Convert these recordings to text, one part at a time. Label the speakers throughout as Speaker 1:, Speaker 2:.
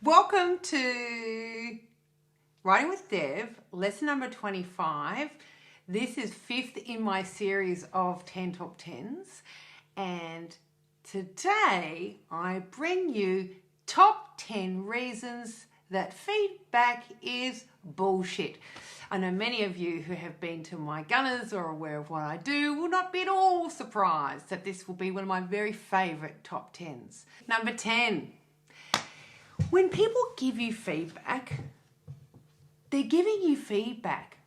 Speaker 1: Welcome to Writing with Dev, lesson number 25. This is 5th in my series of 10 top 10s, and today I bring you top 10 reasons that feedback is bullshit. I know many of you who have been to my gunners or aware of what I do will not be at all surprised that this will be one of my very favourite top 10s. Number 10. When people give you feedback, they're giving you feedback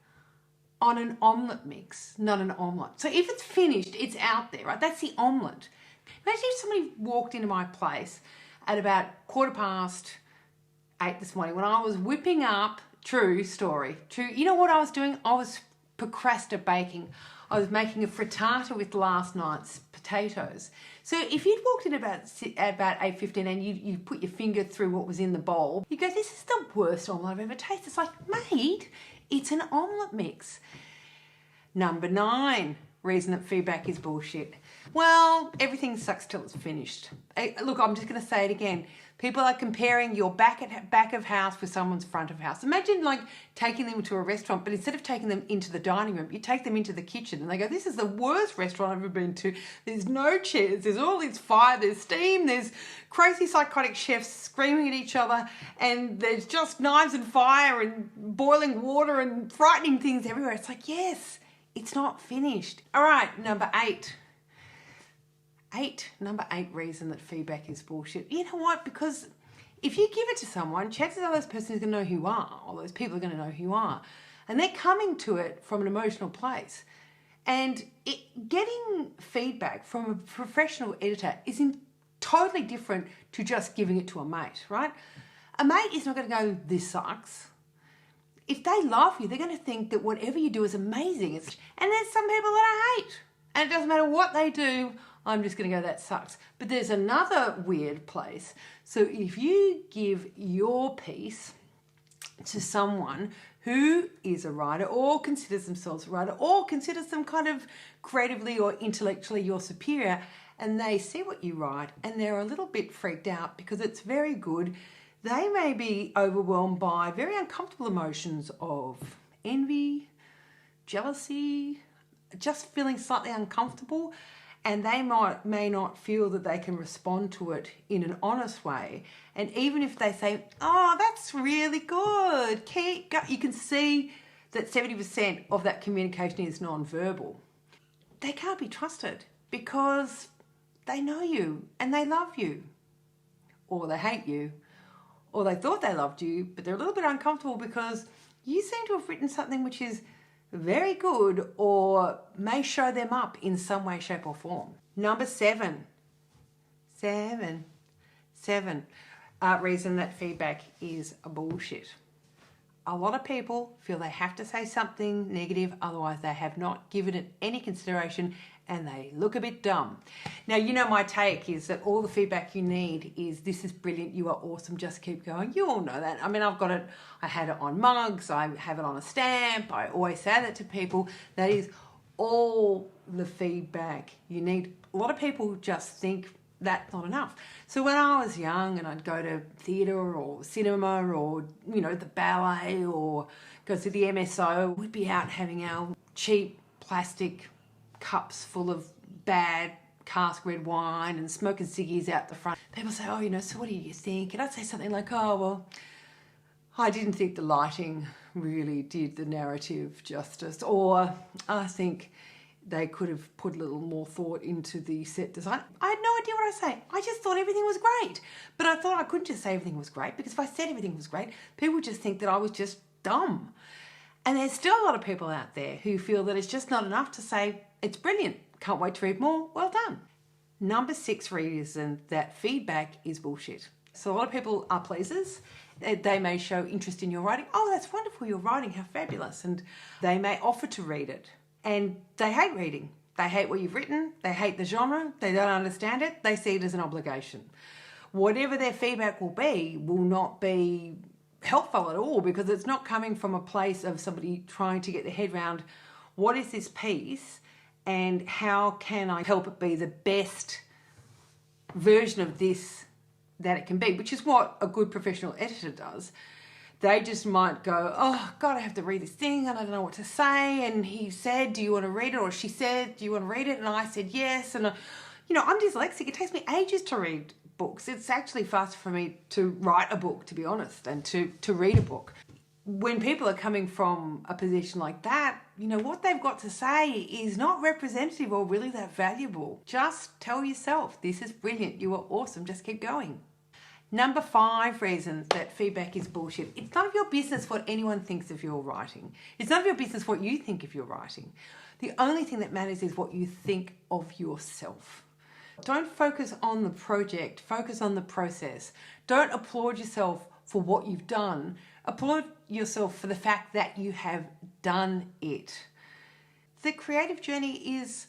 Speaker 1: on an omelette mix, not an omelette. So if it's finished, it's out there, right? That's the omelette. Imagine if somebody walked into my place at about 8:15 this morning when I was whipping up, true story, you know what I was doing? I was procrastinating. I was making a frittata with last night's potatoes. So if you'd walked in about 8:15 and you put your finger through what was in the bowl, you go, this is the worst omelette I've ever tasted. It's like, mate, it's an omelette mix. Number 9, reason that feedback is bullshit. Well, everything sucks till it's finished. Look, I'm just going to say it again. People are comparing your back of house with someone's front of house. Imagine like taking them to a restaurant, but instead of taking them into the dining room, you take them into the kitchen and they go, this is the worst restaurant I've ever been to. There's no chairs, there's all this fire, there's steam, there's crazy psychotic chefs screaming at each other, and there's just knives and fire and boiling water and frightening things everywhere. It's like, yes, it's not finished. All right, number 8. Number 8 reason that feedback is bullshit. You know what? Because if you give it to someone, chances are those person is going to know who you are, or those people are going to know who you are. And they're coming to it from an emotional place. And getting feedback from a professional editor is totally different to just giving it to a mate, right? A mate is not going to go, this sucks. If they love you, they're going to think that whatever you do is amazing. And there's some people that I hate. And it doesn't matter what they do, I'm just going to go, that sucks. But there's another weird place. So if you give your piece to someone who is a writer or considers themselves a writer or considers them kind of creatively or intellectually your superior, and they see what you write and they're a little bit freaked out because it's very good, they may be overwhelmed by very uncomfortable emotions of envy, jealousy, just feeling slightly uncomfortable, and they may not feel that they can respond to it in an honest way. And even if they say, oh, that's really good, you can see that 70% of that communication is non-verbal. They can't be trusted because they know you and they love you, or they hate you, or they thought they loved you, but they're a little bit uncomfortable because you seem to have written something which is very good or may show them up in some way, shape or form. Number 7. Reason that feedback is a bullshit. A lot of people feel they have to say something negative, otherwise they have not given it any consideration and they look a bit dumb. Now, you know my take is that all the feedback you need is, this is brilliant, you are awesome, just keep going. You all know that. I mean, I've got it, I had it on mugs, I have it on a stamp, I always say that to people. That is all the feedback you need. A lot of people just think that's not enough. So when I was young and I'd go to theatre or cinema or, you know, the ballet or go to the MSO, we'd be out having our cheap plastic cups full of bad cask red wine and smoking ciggies out the front. People say, oh, you know, so what do you think? And I'd say something like, oh, well, I didn't think the lighting really did the narrative justice, or I think they could have put a little more thought into the set design. I had no idea what I say. I just thought everything was great. But I thought I couldn't just say everything was great, because if I said everything was great, people would just think that I was just dumb. And there's still a lot of people out there who feel that it's just not enough to say, it's brilliant, can't wait to read more, well done. Number 6 reason that feedback is bullshit. So a lot of people are pleasers. They may show interest in your writing. Oh, that's wonderful, your writing, how fabulous. And they may offer to read it. And they hate reading. They hate what you've written. They hate the genre. They don't understand it. They see it as an obligation. Whatever their feedback will not be helpful at all, because it's not coming from a place of somebody trying to get their head around, what is this piece and how can I help it be the best version of this that it can be, which is what a good professional editor does. They just might go, oh, God, I have to read this thing and I don't know what to say. And he said, do you want to read it? Or she said, do you want to read it? And I said, yes. And, I'm dyslexic. It takes me ages to read books. It's actually faster for me to write a book, to be honest, than to read a book. When people are coming from a position like that, what they've got to say is not representative or really that valuable. Just tell yourself, this is brilliant, you are awesome, just keep going. Number 5 reasons that feedback is bullshit. It's none of your business what anyone thinks of your writing. It's none of your business what you think of your writing. The only thing that matters is what you think of yourself. Don't focus on the project, focus on the process. Don't applaud yourself for what you've done. Applaud yourself for the fact that you have done it. The creative journey is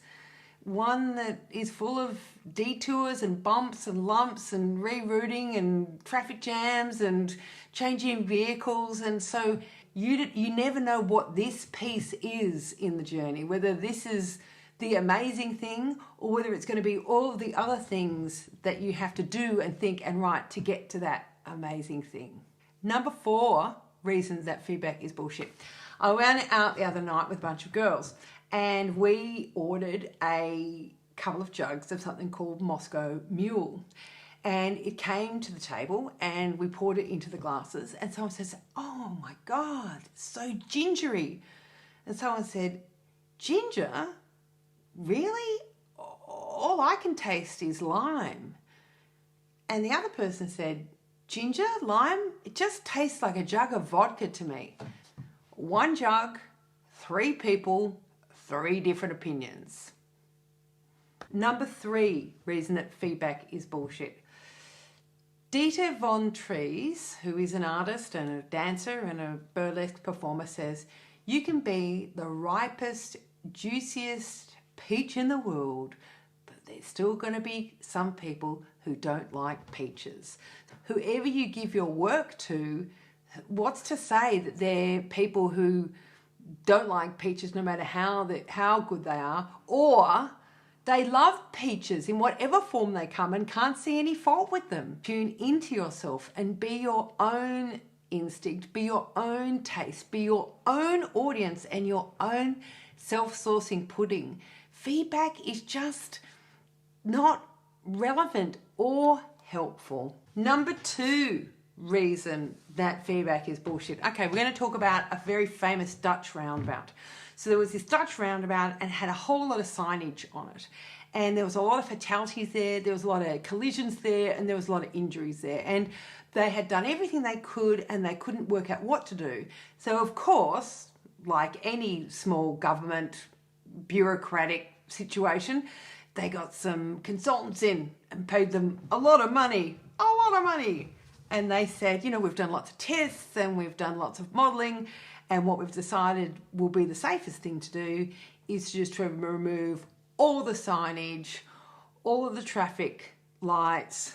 Speaker 1: one that is full of detours and bumps and lumps and rerouting and traffic jams and changing vehicles. And so you never know what this piece is in the journey, whether this is the amazing thing or whether it's going to be all of the other things that you have to do and think and write to get to that amazing thing. Number 4 reasons that feedback is bullshit. I went out the other night with a bunch of girls and we ordered a couple of jugs of something called Moscow Mule. And it came to the table and we poured it into the glasses and someone says, oh my God, it's so gingery. And someone said, ginger? Really? All I can taste is lime. And the other person said, ginger, lime, it just tastes like a jug of vodka to me. 1 jug, 3 people, 3 different opinions. Number 3 reason that feedback is bullshit. Dieter von Trees, who is an artist and a dancer and a burlesque performer, says, you can be the ripest, juiciest peach in the world, but there's still going to be some people who don't like peaches. Whoever you give your work to, what's to say that they're people who don't like peaches no matter how good they are, or they love peaches in whatever form they come and can't see any fault with them. Tune into yourself and be your own instinct, be your own taste, be your own audience and your own self-sourcing pudding. Feedback is just not relevant or helpful. Number 2 reason that feedback is bullshit. Okay, we're going to talk about a very famous Dutch roundabout. So there was this Dutch roundabout and had a whole lot of signage on it. And there was a lot of fatalities there, there was a lot of collisions there, and there was a lot of injuries there. And they had done everything they could and they couldn't work out what to do. So of course, like any small government bureaucratic situation, they got some consultants in and paid them a lot of money. And they said, we've done lots of tests and we've done lots of modelling, and what we've decided will be the safest thing to do is just to remove all the signage, all of the traffic lights,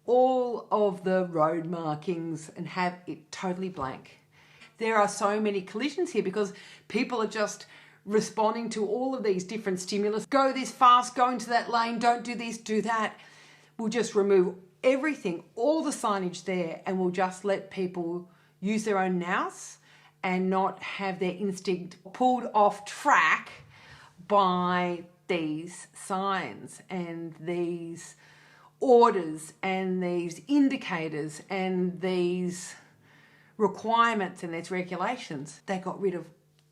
Speaker 1: all of the road markings, and have it totally blank. There are so many collisions here because people are just responding to all of these different stimulus. Go this fast, go into that lane, don't do this, do that. We'll just remove everything, all the signage there, and we'll just let people use their own nous and not have their instinct pulled off track by these signs and these orders and these indicators and these requirements and these regulations. They got rid of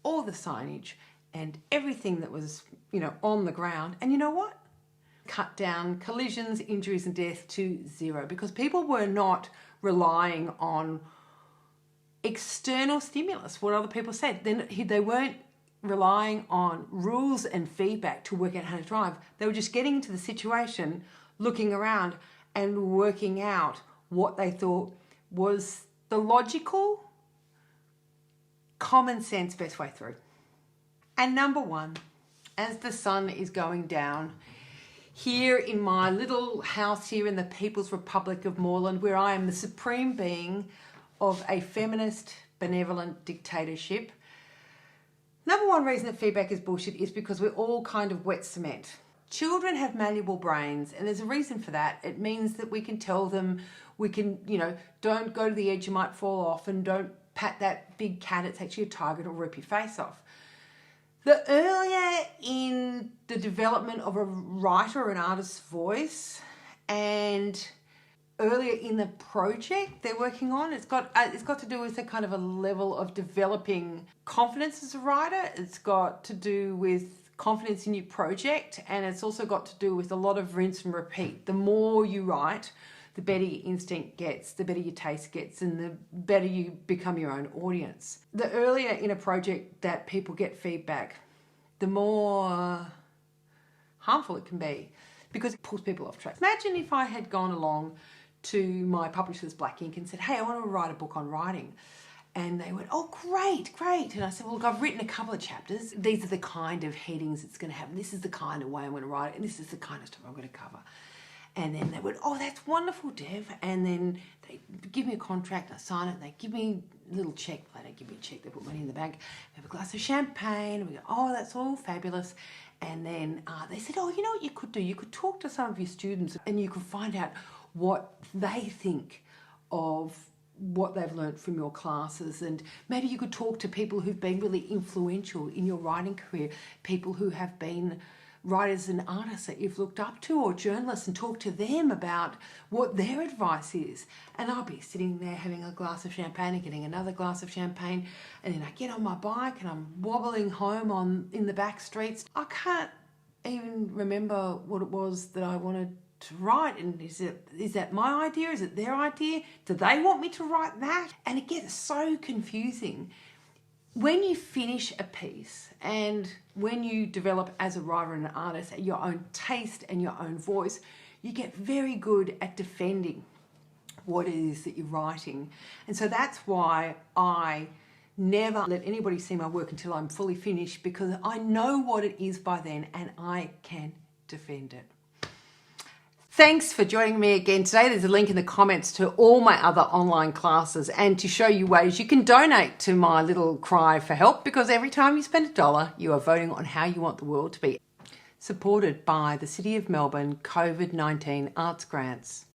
Speaker 1: all the signage and everything that was, on the ground. And you know what? Cut down collisions, injuries and death to 0 because people were not relying on external stimulus, what other people said. They weren't relying on rules and feedback to work out how to drive. They were just getting into the situation, looking around and working out what they thought was the logical, common sense best way through. And number 1, as the sun is going down, here in my little house here in the People's Republic of Moreland, where I am the supreme being of a feminist, benevolent dictatorship, number 1 reason that feedback is bullshit is because we're all kind of wet cement. children have malleable brains, and there's a reason for that. It means that we can tell them, we can, don't go to the edge, you might fall off, and don't pat that big cat, it's actually a tiger, it'll rip your face off. The earlier in the development of a writer or an artist's voice, and earlier in the project they're working on, it's got to do with a kind of a level of developing confidence as a writer. It's got to do with confidence in your project, and it's also got to do with a lot of rinse and repeat. The more you write, the better your instinct gets, the better your taste gets, and the better you become your own audience. The earlier in a project that people get feedback, the more harmful it can be, because it pulls people off track. Imagine if I had gone along to my publisher's Black Ink and said, hey, I want to write a book on writing. And they went, oh, great. And I said, well, look, I've written a couple of chapters. These are the kind of headings it's going to have. And this is the kind of way I'm going to write it. And this is the kind of stuff I'm going to cover. And then they went, oh, that's wonderful, Dev. And then they give me a contract, I sign it, and they give me a little check. They don't give me a check, they put money in the bank. We have a glass of champagne, and we go, oh, that's all fabulous. And then they said, oh, you know what you could do? You could talk to some of your students and you could find out what they think of what they've learnt from your classes, and maybe you could talk to people who've been really influential in your writing career, people who have been writers and artists that you've looked up to, or journalists, and talk to them about what their advice is. And I'll be sitting there having a glass of champagne and getting another glass of champagne, and then I get on my bike and I'm wobbling home in the back streets. I can't even remember what it was that I wanted to write, and is that my idea? Is it their idea? Do they want me to write that? And it gets so confusing. When you finish a piece and when you develop as a writer and an artist your own taste and your own voice, you get very good at defending what it is that you're writing. And so that's why I never let anybody see my work until I'm fully finished, because I know what it is by then and I can defend it. Thanks for joining me again today. There's a link in the comments to all my other online classes and to show you ways you can donate to my little cry for help, because every time you spend $1, you are voting on how you want the world to be. Supported by the City of Melbourne COVID-19 Arts Grants.